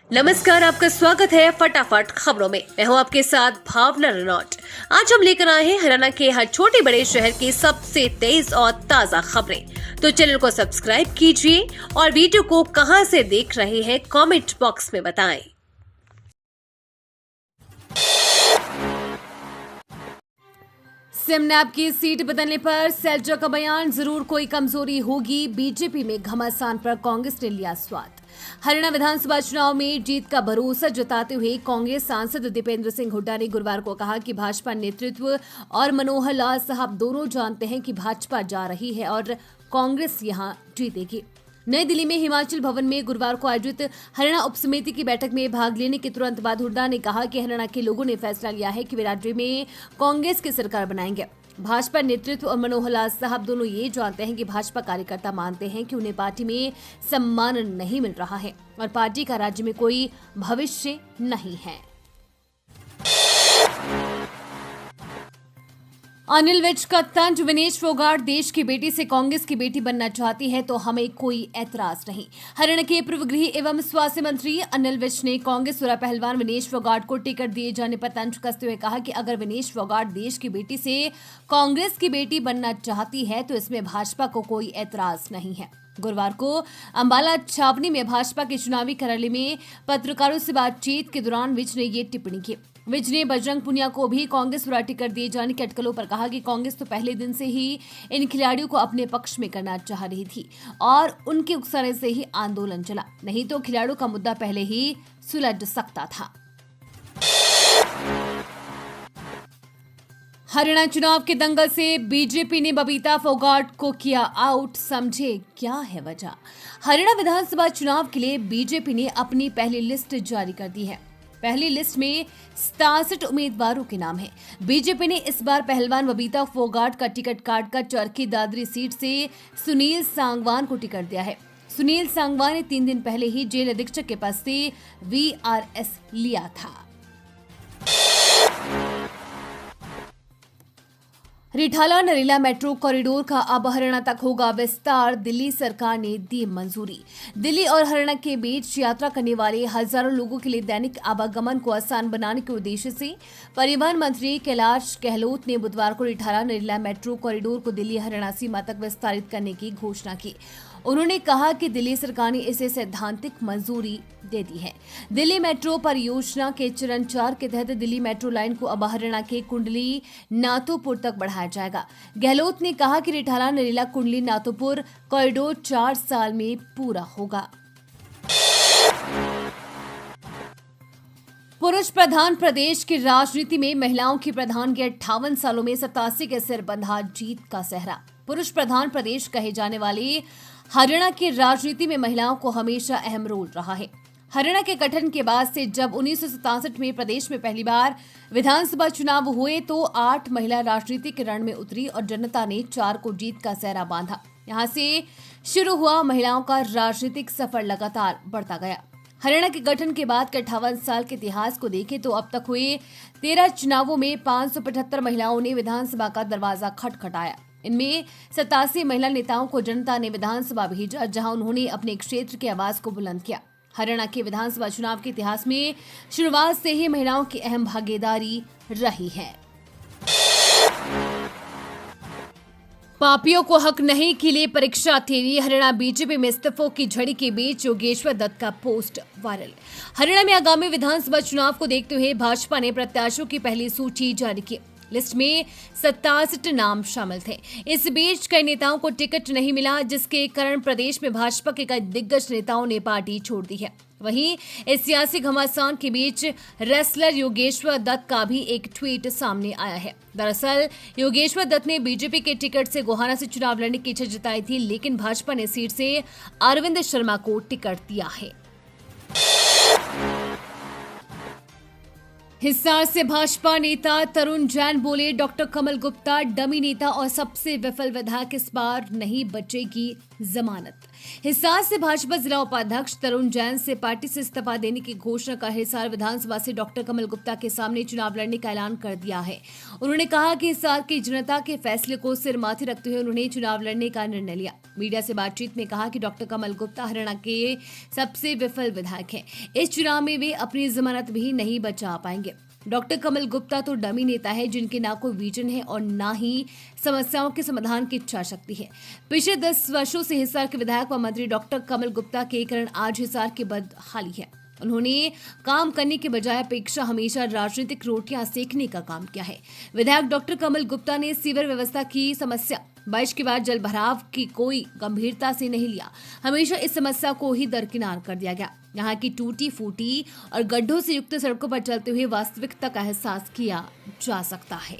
नमस्कार, आपका स्वागत है फटाफट खबरों में। मैं हूं आपके साथ भावना रनौट। आज हम लेकर आए हैं हरियाणा के हर छोटे बड़े शहर की सबसे तेज और ताजा खबरें। तो चैनल को सब्सक्राइब कीजिए और वीडियो को कहां से देख रहे हैं कमेंट बॉक्स में बताएं। सिमनैप की सीट बदलने पर सैलजा का बयान, जरूर कोई कमजोरी होगी। बीजेपी में घमासान पर कांग्रेस ने लिया स्वाद। हरियाणा विधानसभा चुनाव में जीत का भरोसा जताते हुए कांग्रेस सांसद दीपेंद्र सिंह हुड्डा ने गुरुवार को कहा कि भाजपा नेतृत्व और मनोहर लाल साहब दोनों जानते हैं कि भाजपा जा रही है और कांग्रेस यहां जीतेगी। नई दिल्ली में हिमाचल भवन में गुरुवार को आयोजित हरियाणा उप समिति की बैठक में भाग लेने के तुरंत बाद हुड्डा ने कहा कि हरियाणा के लोगों ने फैसला लिया है कि वे राज्य में कांग्रेस की सरकार बनाएंगे। भाजपा नेतृत्व और मनोहर लाल साहब दोनों ये जानते हैं कि भाजपा कार्यकर्ता मानते हैं कि उन्हें पार्टी में सम्मान नहीं मिल रहा है और पार्टी का राज्य में कोई भविष्य नहीं है। अनिल विज का तंज, विनेश फोगाट देश की बेटी से कांग्रेस की बेटी बनना चाहती है तो हमें कोई ऐतराज नहीं। हरियाणा के पूर्व गृह एवं स्वास्थ्य मंत्री अनिल विज ने कांग्रेस सुरा पहलवान विनेश फोगाट को टिकट दिए जाने पर तंज कसते हुए कहा कि अगर विनेश फोगाट देश की बेटी से कांग्रेस की बेटी बनना चाहती है तो इसमें भाजपा को कोई ऐतराज नहीं है। गुरुवार को अंबाला छावनी में भाजपा के चुनावी कार्यालय में पत्रकारों से बातचीत के दौरान विज ने ये टिप्पणी की। विज ने बजरंग पुनिया को भी कांग्रेस सुरा टिकट दिए जाने की अटकलों पर कहा कि कांग्रेस तो पहले दिन से ही इन खिलाड़ियों को अपने पक्ष में करना चाह रही थी और उनके उकसाने से ही आंदोलन चला, नहीं तो खिलाड़ियों का मुद्दा पहले ही सुलझ सकता था। हरियाणा चुनाव के दंगल से बीजेपी ने बबीता फोगाट को किया आउट, समझे क्या है वजह। हरियाणा विधानसभा चुनाव के लिए बीजेपी ने अपनी पहली लिस्ट जारी कर दी है। पहली लिस्ट में 67 उम्मीदवारों के नाम हैं। बीजेपी ने इस बार पहलवान बबीता फोगाट का टिकट काटकर चरखी दादरी सीट से सुनील सांगवान को टिकट दिया है। सुनील सांगवान ने 3 दिन पहले ही जेल अधीक्षक के पद से वीआरएस लिया था। रिठाला नरेला मेट्रो कॉरिडोर का अब हरियाणा तक होगा विस्तार, दिल्ली सरकार ने दी मंजूरी। दिल्ली और हरियाणा के बीच यात्रा करने वाले हजारों लोगों के लिए दैनिक आवागमन को आसान बनाने के उद्देश्य से परिवहन मंत्री कैलाश गहलोत ने बुधवार को रिठाला नरेला मेट्रो कॉरिडोर को दिल्ली हरियाणा सीमा तक विस्तारित करने की घोषणा की। उन्होंने कहा कि दिल्ली सरकार ने इसे सैद्धांतिक मंजूरी दे दी है। दिल्ली मेट्रो परियोजना के चरण 4 के तहत दिल्ली मेट्रो लाइन को अब हरियाणा के कुंडली नाथोपुर तक बढ़ाया जाएगा। गहलोत ने कहा कि रिठाला नरेला कुंडली नाथोपुर कॉरिडोर 4 साल में पूरा होगा। पुरुष प्रधान प्रदेश की राजनीति में महिलाओं की प्रधानगी 58 सालों में 87 के सिर बंधा जीत का सेहरा। पुरुष प्रधान प्रदेश कहे जाने वाले हरियाणा की राजनीति में महिलाओं को हमेशा अहम रोल रहा है। हरियाणा के गठन के बाद से जब 1967 में प्रदेश में पहली बार विधानसभा चुनाव हुए तो 8 महिला राजनीति के रण में उतरी और जनता ने 4 को जीत का सेहरा बांधा। यहां से शुरू हुआ महिलाओं का राजनीतिक सफर लगातार बढ़ता गया। हरियाणा के गठन के बाद के 58 साल के इतिहास को देखें तो अब तक हुए 13 चुनावों में 575 महिलाओं ने विधानसभा का दरवाजा खटखटाया। इनमें 87 महिला नेताओं को जनता ने विधानसभा भेजा, जहां उन्होंने अपने क्षेत्र की आवाज को बुलंद किया। हरियाणा के विधानसभा चुनाव के इतिहास में शुरुआत से ही महिलाओं की अहम भागीदारी रही है। पापियों को हक नहीं के लिए परीक्षा थी। हरियाणा बीजेपी में इस्तीफों की झड़ी के बीच योगेश्वर दत्त का पोस्ट वायरल। हरियाणा में आगामी विधानसभा चुनाव को देखते हुए भाजपा ने प्रत्याशियों की पहली सूची जारी की। लिस्ट में 67 नाम शामिल थे। इस बीच कई नेताओं को टिकट नहीं मिला, जिसके कारण प्रदेश में भाजपा के कई दिग्गज नेताओं ने पार्टी छोड़ दी है। वहीं इस सियासी घमासान के बीच रेसलर योगेश्वर दत्त का भी एक ट्वीट सामने आया है। दरअसल योगेश्वर दत्त ने बीजेपी के टिकट से गोहाना से चुनाव लड़ने की इच्छा जताई थी, लेकिन भाजपा ने सीट से अरविंद शर्मा को टिकट दिया है। हिसार से भाजपा नेता तरुण जैन बोले, डॉक्टर कमल गुप्ता डमी नेता और सबसे विफल विधायक, इस बार नहीं बचेगी जमानत। हिसार से भाजपा जिला उपाध्यक्ष तरुण जैन से पार्टी से इस्तीफा देने की घोषणा कर हिसार विधानसभा से डॉक्टर कमल गुप्ता के सामने चुनाव लड़ने का ऐलान कर दिया है। उन्होंने कहा कि हिसार की जनता के फैसले को सिर माथे रखते हुए उन्होंने चुनाव लड़ने का निर्णय लिया। मीडिया से बातचीत में कहा कि डॉक्टर कमल गुप्ता हरियाणा के सबसे विफल विधायक हैं। इस चुनाव में वे अपनी जमानत भी नहीं बचा पाएंगे। डॉक्टर कमल गुप्ता तो डमी नेता है जिनके ना कोई विजन है और ना ही समस्याओं के समाधान की इच्छा शक्ति है। पिछले 10 वर्षों से हिसार के विधायक व मंत्री डॉक्टर कमल गुप्ता के कारण आज हिसार की बदहाली है। उन्होंने काम करने के बजाय अपेक्षा हमेशा राजनीतिक रोटियां सेकने का काम किया है। विधायक डॉक्टर कमल गुप्ता ने सीवर व्यवस्था की समस्या बारिश के बाद जल भराव की कोई गंभीरता से नहीं लिया। हमेशा इस समस्या को ही दरकिनार कर दिया गया। यहाँ की टूटी फूटी और गड्ढों से युक्त सड़कों पर चलते हुए वास्तविकता का एहसास किया जा सकता है।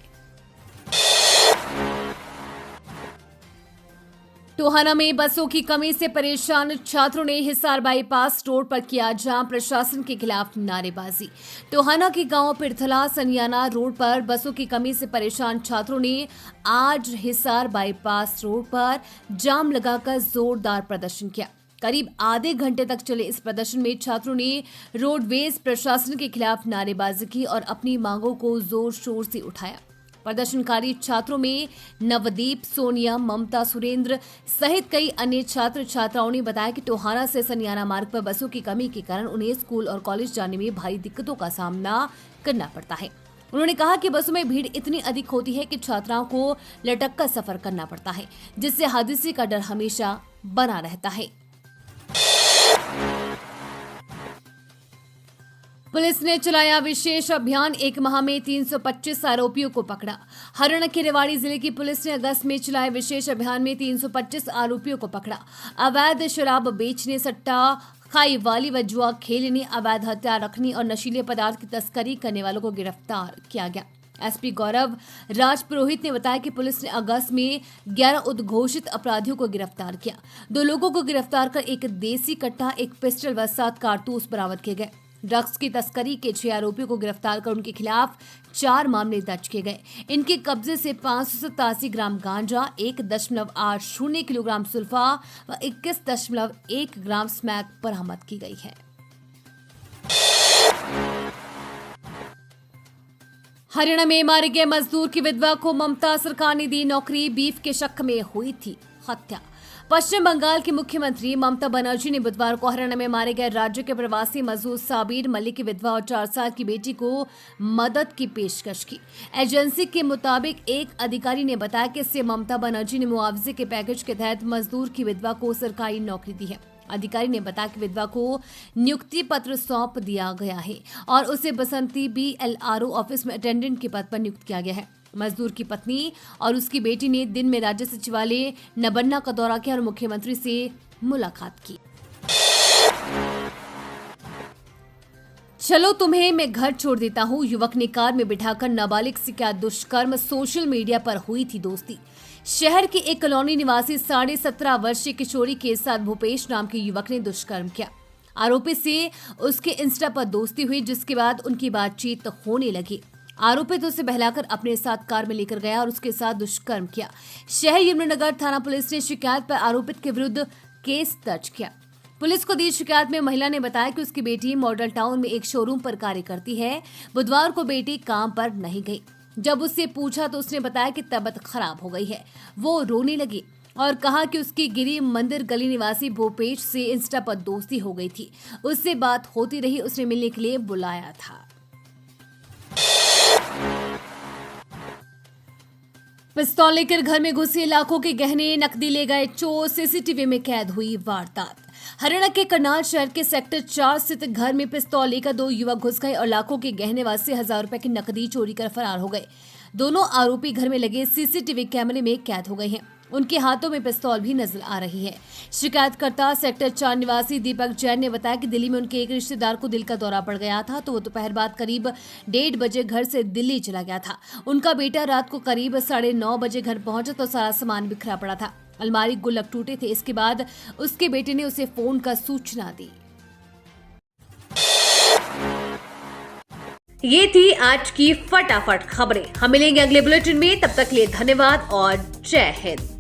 टोहाना में बसों की कमी से परेशान छात्रों ने हिसार बाईपास रोड पर किया जाम, प्रशासन के खिलाफ नारेबाजी। टोहाना के गांव पिरथला सनियाना रोड पर बसों की कमी से परेशान छात्रों ने आज हिसार बाईपास रोड पर जाम लगाकर जोरदार प्रदर्शन किया। करीब आधे घंटे तक चले इस प्रदर्शन में छात्रों ने रोडवेज प्रशासन के खिलाफ नारेबाजी की और अपनी मांगों को जोर शोर से उठाया। प्रदर्शनकारी छात्रों में नवदीप, सोनिया, ममता, सुरेंद्र सहित कई अन्य छात्र छात्राओं ने बताया कि टोहाना से सनियाना मार्ग पर बसों की कमी के कारण उन्हें स्कूल और कॉलेज जाने में भारी दिक्कतों का सामना करना पड़ता है। उन्होंने कहा कि बसों में भीड़ इतनी अधिक होती है कि छात्राओं को लटक कर सफर करना पड़ता है, जिससे हादसे का डर हमेशा बना रहता है। पुलिस ने चलाया विशेष अभियान, 1 माह में 325 आरोपियों को पकड़ा। हरियाणा के रेवाड़ी जिले की पुलिस ने अगस्त में चलाए विशेष अभियान में 325 आरोपियों को पकड़ा। अवैध शराब बेचने, सट्टा खाई वाली व जुआ खेलने, अवैध हथियार रखने और नशीले पदार्थ की तस्करी करने वालों को गिरफ्तार किया गया। एसपी गौरव राज पुरोहित ने बताया कि पुलिस ने अगस्त में 11 उद्घोषित अपराधियों को गिरफ्तार किया। 2 लोगों को गिरफ्तार कर एक देसी कट्टा, एक पिस्टल व 7 कारतूस बरामद किए गए। ड्रग्स की तस्करी के 6 आरोपियों को गिरफ्तार कर उनके खिलाफ 4 मामले दर्ज किए गए। इनके कब्जे से 587 ग्राम गांजा, 1.80 किलोग्राम सुल्फा व 21.1 ग्राम स्मैक बरामद की गई है। हरियाणा में मारे गए मजदूर की विधवा को ममता सरकार ने दी नौकरी, बीफ के शक में हुई थी हत्या। पश्चिम बंगाल की मुख्यमंत्री ममता बनर्जी ने बुधवार को हरियाणा में मारे गए राज्य के प्रवासी मजदूर साबिर मलिक की विधवा और 4 साल की बेटी को मदद की पेशकश की। एजेंसी के मुताबिक एक अधिकारी ने बताया कि इससे ममता बनर्जी ने मुआवजे के पैकेज के तहत मजदूर की विधवा को सरकारी नौकरी दी है। अधिकारी ने बताया कि विधवा को नियुक्ति पत्र सौंप दिया गया है और उसे बसंती BLRO ऑफिस में अटेंडेंट के पद पर नियुक्त किया गया है। मजदूर की पत्नी और उसकी बेटी ने दिन में राज्य सचिवालय नबन्ना का दौरा किया और मुख्यमंत्री से मुलाकात की। चलो तुम्हें मैं घर छोड़ देता हूँ, युवक ने कार में बिठाकर नाबालिग से किया दुष्कर्म, सोशल मीडिया पर हुई थी दोस्ती। शहर की एक कॉलोनी निवासी 17.5 वर्षीय किशोरी के साथ भूपेश नाम के युवक ने दुष्कर्म किया। आरोपी से उसके इंस्टा पर दोस्ती हुई, जिसके बाद उनकी बातचीत होने लगी। आरोपित उसे बहलाकर अपने साथ कार में लेकर गया और उसके साथ दुष्कर्म किया। शहर यमुनानगर थाना पुलिस ने शिकायत पर आरोपित के विरुद्ध केस दर्ज किया। पुलिस को दी शिकायत में महिला ने बताया कि उसकी बेटी मॉडल टाउन में एक शोरूम पर कार्य करती है। बुधवार को बेटी काम पर नहीं गई। जब उससे पूछा तो उसने बताया कि तबीयत खराब हो गई है। वो रोने लगी और कहा कि उसकी गिरी मंदिर गली निवासी भूपेश से इंस्टा पर दोस्ती हो गई थी। उससे बात होती रही, उसने मिलने के लिए बुलाया था। पिस्तौल लेकर घर में घुसे, लाखों के गहने नकदी ले गए चोर, सीसीटीवी में कैद हुई वारदात। हरियाणा के करनाल शहर के सेक्टर 4 स्थित घर में पिस्तौल लेकर 2 युवक घुस गए और लाखों के गहने व 80,000 रुपए की नकदी चोरी कर फरार हो गए। दोनों आरोपी घर में लगे सीसीटीवी कैमरे में कैद हो गए हैं। उनके हाथों में पिस्तौल भी नजर आ रही है। शिकायतकर्ता सेक्टर 4 निवासी दीपक जैन ने बताया कि दिल्ली में उनके एक रिश्तेदार को दिल का दौरा पड़ गया था, तो वो दोपहर बाद करीब 1:30 बजे घर से दिल्ली चला गया था। उनका बेटा रात को करीब 9:30 बजे घर पहुंचा तो सारा सामान बिखरा पड़ा था। अलमारी गुल्लक टूटे थे। इसके बाद उसके बेटे ने उसे फोन कर सूचना दी। ये थी आज की फटाफट खबरें। हम मिलेंगे अगले बुलेटिन में, तब तक के लिए धन्यवाद और जय हिंद।